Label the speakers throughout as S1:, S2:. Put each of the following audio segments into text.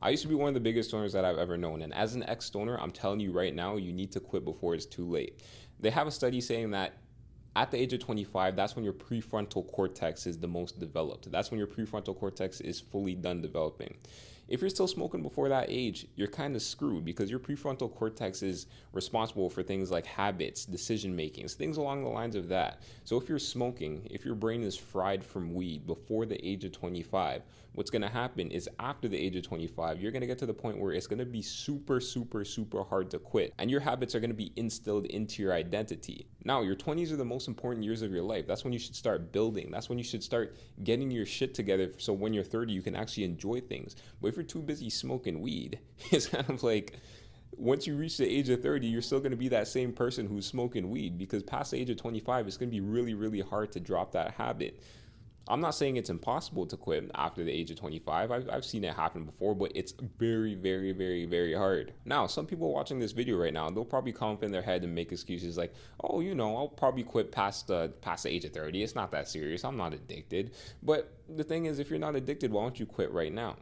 S1: I used to be one of the biggest stoners that I've ever known. And as an ex-stoner, I'm telling you right now, you need to quit before it's too late. They have a study saying that at the age of 25, that's when your prefrontal cortex is the most developed. That's when your prefrontal cortex is fully done developing. If you're still smoking before that age, you're kind of screwed because your prefrontal cortex is responsible for things like habits, decision making, things along the lines of that. So if you're smoking, if your brain is fried from weed before the age of 25, what's going to happen is after the age of 25, you're going to get to the point where it's going to be super, super, super hard to quit. And your habits are going to be instilled into your identity. Now, your 20s are the most important years of your life. That's when you should start building. That's when you should start getting your shit together so when you're 30, you can actually enjoy things. But if you're too busy smoking weed, it's kind of like once you reach the age of 30, you're still going to be that same person who's smoking weed because past the age of 25, it's going to be really, really hard to drop that habit. I'm not saying it's impossible to quit after the age of 25. I've seen it happen before, but it's very, very, very, very hard. Now, some people watching this video right now, they'll probably come up in their head and make excuses like, oh, I'll probably quit past the age of 30. It's not that serious. I'm not addicted. But the thing is, if you're not addicted, why don't you quit right now?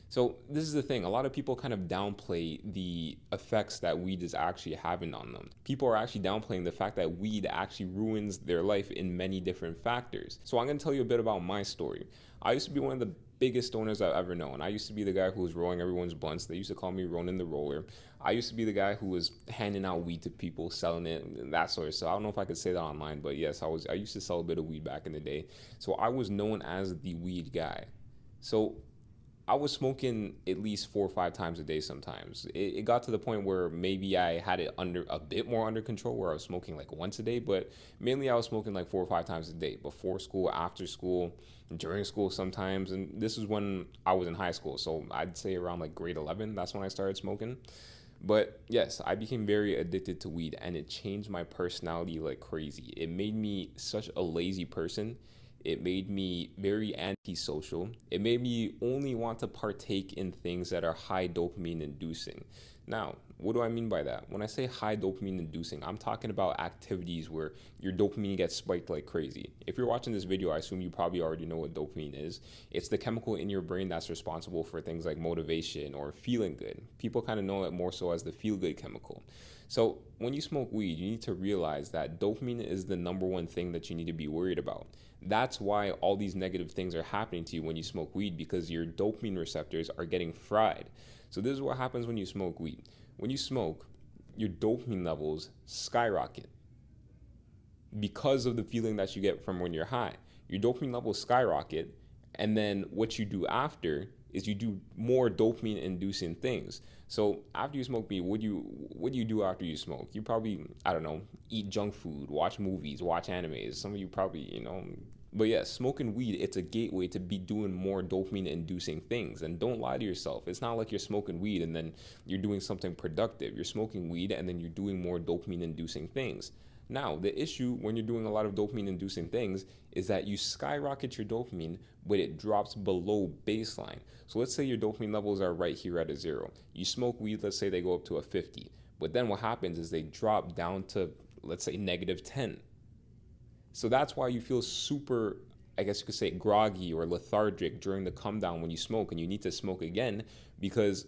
S1: So this is the thing. A lot of people kind of downplay the effects that weed is actually having on them. People are actually downplaying the fact that weed actually ruins their life in many different factors. So I'm going to tell you a bit about my story. I used to be one of the biggest stoners I've ever known. I used to be the guy who was rolling everyone's blunts. They used to call me Ronan the Roller. I used to be the guy who was handing out weed to people, selling it, that sort of stuff. I don't know if I could say that online, but yes, I used to sell a bit of weed back in the day. So I was known as the weed guy. So I was smoking at least 4 or 5 times a day sometimes. It got to the point where maybe I had it under a bit more under control where I was smoking like once a day, but mainly I was smoking like 4 or 5 times a day, before school, after school, during school sometimes. And this is when I was in high school. So I'd say around like grade 11, that's when I started smoking. But yes, I became very addicted to weed and it changed my personality like crazy. It made me such a lazy person. It made me very antisocial. It made me only want to partake in things that are high dopamine inducing. Now, what do I mean by that? When I say high dopamine inducing, I'm talking about activities where your dopamine gets spiked like crazy. If you're watching this video, I assume you probably already know what dopamine is. It's the chemical in your brain that's responsible for things like motivation or feeling good. People kind of know it more so as the feel good chemical. So when you smoke weed, you need to realize that dopamine is the number one thing that you need to be worried about. That's why all these negative things are happening to you when you smoke weed, because your dopamine receptors are getting fried. So this is what happens when you smoke weed. When you smoke, your dopamine levels skyrocket because of the feeling that you get from when you're high. Your dopamine levels skyrocket, and then what you do after is you do more dopamine inducing things. So after you smoke weed, what do you do after you smoke? You probably, I don't know, eat junk food, watch movies, watch animes. Some of you probably, But yeah, smoking weed, it's a gateway to be doing more dopamine inducing things. And don't lie to yourself. It's not like you're smoking weed and then you're doing something productive. You're smoking weed and then you're doing more dopamine inducing things. Now, the issue when you're doing a lot of dopamine inducing things is that you skyrocket your dopamine, but it drops below baseline. So let's say your dopamine levels are right here at a 0. You smoke weed, let's say they go up to a 50. But then what happens is they drop down to, let's say, -10. So that's why you feel super, I guess you could say, groggy or lethargic during the come down when you smoke, and you need to smoke again because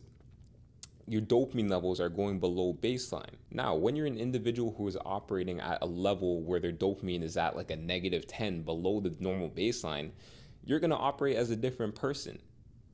S1: your dopamine levels are going below baseline. Now, when you're an individual who is operating at a level where their dopamine is at like a -10 below the normal baseline, you're going to operate as a different person.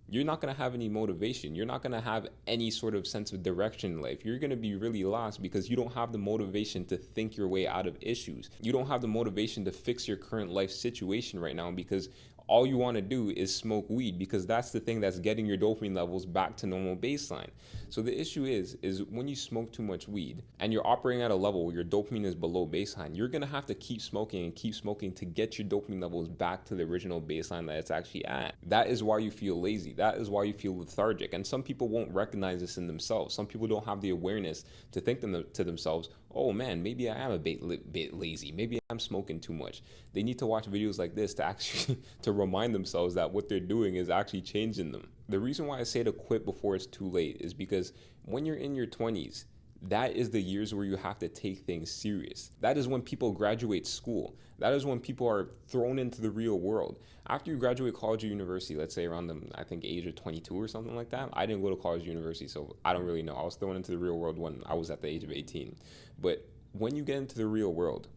S1: You're not going to have any motivation. You're not going to have any sort of sense of direction in life. You're going to be really lost because you don't have the motivation to think your way out of issues. You don't have the motivation to fix your current life situation right now because all you want to do is smoke weed because that's the thing that's getting your dopamine levels back to normal baseline. So the issue is when you smoke too much weed and you're operating at a level where your dopamine is below baseline, you're going to have to keep smoking and keep smoking to get your dopamine levels back to the original baseline that it's actually at. That is why you feel lazy. That is why you feel lethargic. And some people won't recognize this in themselves. Some people don't have the awareness to think to themselves, oh man, maybe I am a bit lazy. Maybe I'm smoking too much. They need to watch videos like this to actually to remind themselves that what they're doing is actually changing them. The reason why I say to quit before it's too late is because when you're in your 20s, that is the years where you have to take things serious. That is when people graduate school. That is when people are thrown into the real world. After you graduate college or university, let's say around the, I think, age of 22 or something like that. I didn't go to college or university, so I don't really know. I was thrown into the real world when I was at the age of 18. But when you get into the real world,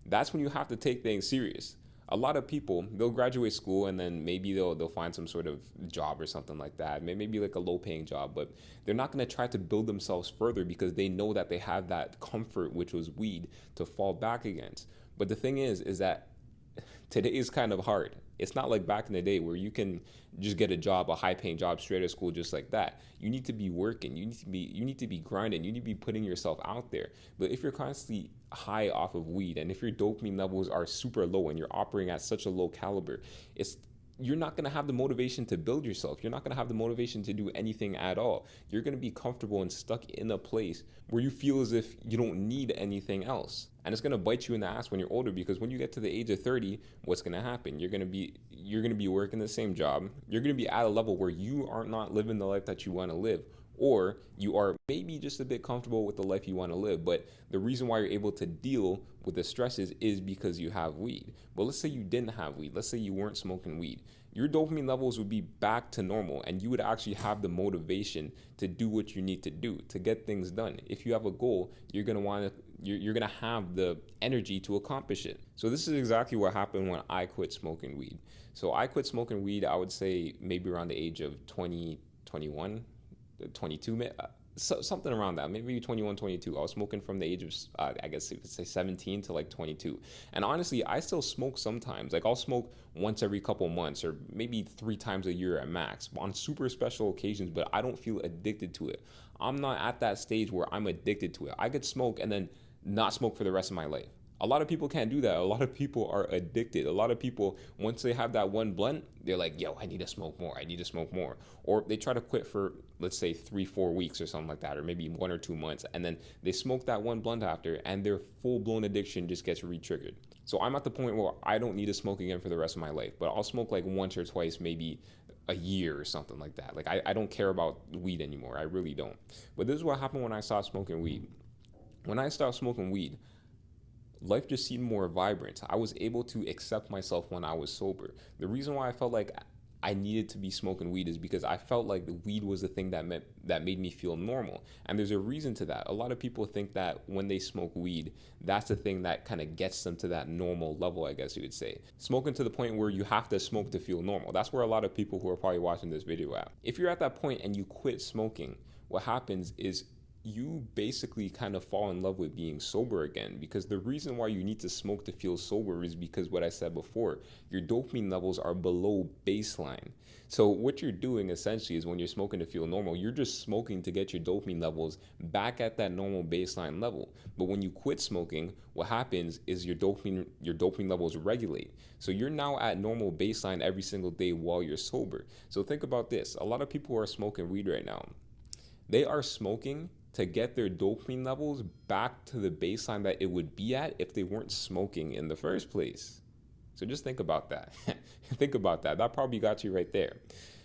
S1: that's when you have to take things serious. A lot of people, they'll graduate school and then maybe they'll find some sort of job or something like that, maybe like a low paying job, but they're not going to try to build themselves further because they know that they have that comfort, which was weed, to fall back against. But the thing is that today is kind of hard. It's not like back in the day where you can just get a job, a high-paying job straight out of school just like that. You need to be working. You need to be grinding. You need to be putting yourself out there. But if you're constantly high off of weed and if your dopamine levels are super low and you're operating at such a low caliber, you're not going to have the motivation to build yourself. You're not going to have the motivation to do anything at all. You're going to be comfortable and stuck in a place where you feel as if you don't need anything else. And it's going to bite you in the ass when you're older, because when you get to the age of 30, what's going to happen? You're going to be working the same job. You're going to be at a level where you are not living the life that you want to live, or you are maybe just a bit comfortable with the life you want to live. But the reason why you're able to deal with the stresses is because you have weed. But let's say you didn't have weed. Let's say you weren't smoking weed. Your dopamine levels would be back to normal, and you would actually have the motivation to do what you need to do to get things done. If you have a goal, you're gonna have the energy to accomplish it. So this is exactly what happened when I quit smoking weed. So I quit smoking weed, I would say maybe around the age of 20, 21, 22, something around that, maybe 21, 22. I was smoking from the age of, I guess you could say 17 to like 22. And honestly, I still smoke sometimes. Like I'll smoke once every couple months or maybe 3 times a year at max on super special occasions, but I don't feel addicted to it. I'm not at that stage where I'm addicted to it. I could smoke and then not smoke for the rest of my life. A lot of people can't do that. A lot of people are addicted. A lot of people, once they have that one blunt, they're like, yo, I need to smoke more. I need to smoke more. Or they try to quit for, let's say, 3-4 weeks or something like that, or maybe 1 or 2 months. And then they smoke that one blunt after, and their full-blown addiction just gets re-triggered. So I'm at the point where I don't need to smoke again for the rest of my life, but I'll smoke like once or twice, maybe a year or something like that. Like I don't care about weed anymore. I really don't. But this is what happened when I stopped smoking weed. When I stopped smoking weed, life just seemed more vibrant. I was able to accept myself when I was sober. The reason why I felt like I needed to be smoking weed is because I felt like the weed was the thing that made me feel normal. And there's a reason to that. A lot of people think that when they smoke weed, that's the thing that kind of gets them to that normal level, I guess you would say. Smoking to the point where you have to smoke to feel normal. That's where a lot of people who are probably watching this video at. If you're at that point and you quit smoking, what happens is you basically kind of fall in love with being sober again, because the reason why you need to smoke to feel sober is because what I said before, your dopamine levels are below baseline. So what you're doing essentially is when you're smoking to feel normal, you're just smoking to get your dopamine levels back at that normal baseline level. But when you quit smoking, what happens is your dopamine levels regulate. So you're now at normal baseline every single day while you're sober. So think about this. A lot of people who are smoking weed right now, they are smoking to get their dopamine levels back to the baseline that it would be at if they weren't smoking in the first place. So just think about that. Think about that. That probably got you right there.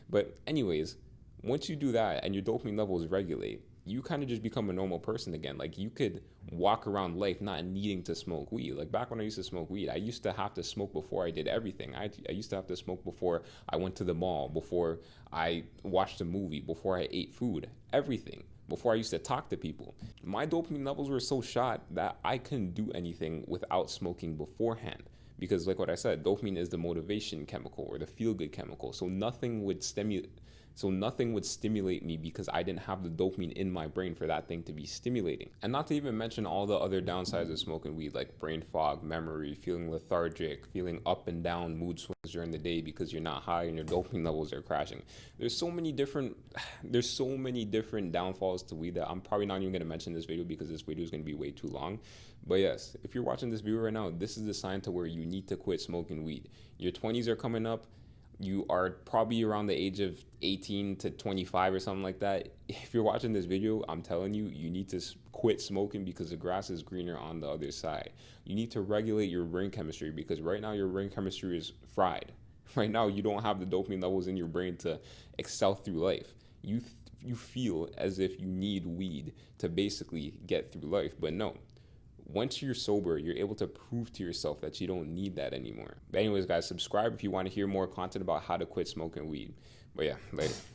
S1: But anyways, once you do that and your dopamine levels regulate, you kind of just become a normal person again. Like you could walk around life not needing to smoke weed. Like back when I used to smoke weed, I used to have to smoke before I did everything. I used to have to smoke before I went to the mall, before I watched a movie, before I ate food, everything. Before I used to talk to people. My dopamine levels were so shot that I couldn't do anything without smoking beforehand. Because like what I said, dopamine is the motivation chemical or the feel-good chemical. So nothing would stimulate me because I didn't have the dopamine in my brain for that thing to be stimulating. And not to even mention all the other downsides of smoking weed, like brain fog, memory, feeling lethargic, feeling up and down mood swings during the day because you're not high and your dopamine levels are crashing. There's so many different downfalls to weed that I'm probably not even going to mention in this video because this video is going to be way too long. But yes, if you're watching this video right now, this is the sign to where you need to quit smoking weed. Your 20s are coming up. You are probably around the age of 18 to 25 or something like that. If you're watching this video, I'm telling you, you need to quit smoking because the grass is greener on the other side. You need to regulate your brain chemistry because right now your brain chemistry is fried. Right now you don't have the dopamine levels in your brain to excel through life. you feel as if you need weed to basically get through life. But no, once you're sober, you're able to prove to yourself that you don't need that anymore. But anyways, guys, subscribe if you want to hear more content about how to quit smoking weed. But yeah, later.